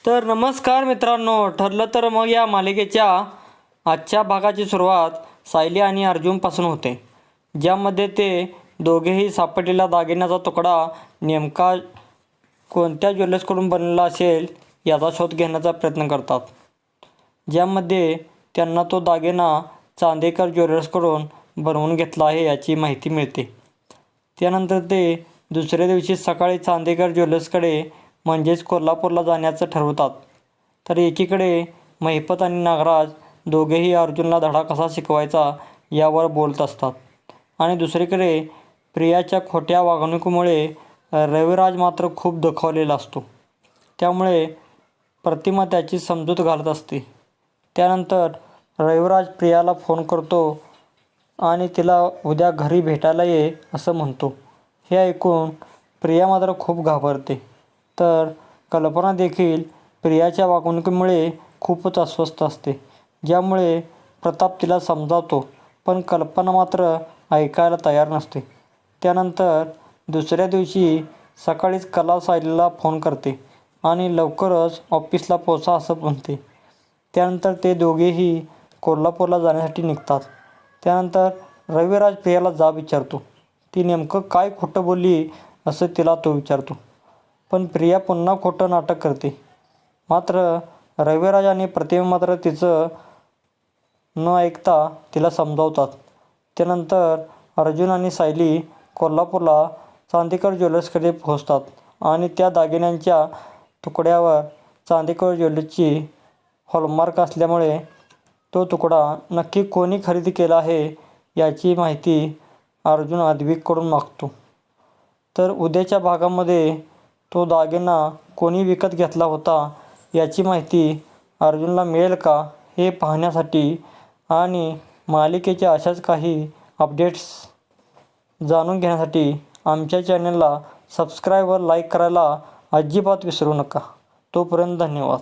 तर नमस्कार मित्रांनो, ठरलं तर मग या मालिकेच्या आजच्या भागाची सुरुवात सायली आणि अर्जुनपासून होते, ज्यामध्ये ते दोघेही सापडलेला दागिन्याचा तुकडा नेमका कोणत्या ज्वेलर्सकडून बनलेला असेल याचा शोध घेण्याचा प्रयत्न करतात. ज्यामध्ये त्यांना तो दागिना चांदेकर ज्वेलर्सकडून बनवून घेतला आहे याची माहिती मिळते. त्यानंतर ते दुसऱ्या दिवशी सकाळी चांदेकर ज्वेलर्सकडे म्हणजेच कोल्हापूरला जाण्याचं ठरवतात. तर एकीकडे महिपत आणि नागराज दोघेही अर्जुनला धडा कसा शिकवायचा यावर बोलत असतात आणि दुसरीकडे प्रियाच्या खोट्या वागणुकीमुळे रविराज मात्र खूप दुखावलेला असतो. त्यामुळे प्रतिमा त्याची समजूत घालत असते. त्यानंतर रविराज प्रियाला फोन करतो आणि तिला उद्या घरी भेटायला ये असं म्हणतो. हे ऐकून प्रिया मात्र खूप घाबरते. तर कल्पना देखील प्रियाच्या वागणुकीमुळे खूपच अस्वस्थ असते, ज्यामुळे प्रताप तिला समजावतो, पण कल्पना मात्र ऐकायला तयार नसते. त्यानंतर दुसऱ्या दिवशी सकाळीच कला सायलीला फोन करते आणि लवकरच ऑफिसला पोचा असं म्हणते. त्यानंतर ते दोघेही कोल्हापूरला जाण्यासाठी निघतात. त्यानंतर रविराज प्रियाला जाब विचारतो. ती नेमकं काय खोटं बोलली असं तिला तो विचारतो, पण प्रिया पुन्हा खोटं नाटक करते. मात्र रविराज आणि प्रतिमा मात्र तिचं न ऐकता तिला समजावतात. त्यानंतर अर्जुन आणि सायली कोल्हापूरला चांदेकर ज्वेलर्सकडे पोहोचतात आणि त्या दागिन्यांच्या तुकड्यावर चांदेकर ज्वेलर्सची हॉलमार्क असल्यामुळे तो तुकडा नक्की कोणी खरेदी केला आहे याची माहिती अर्जुन अद्विककडून मागतो. तर उद्याच्या भागामध्ये तो दागिना कोणी विकत घेतला होता याची माहिती अर्जुनला मिळेल का हे पाहण्यासाठी आणि मालिकेच्या अशाच काही अपडेट्स जाणून घेण्यासाठी आमच्या चॅनलला सबस्क्राईब व लाईक करायला अजिबात विसरू नका. तोपर्यंत धन्यवाद.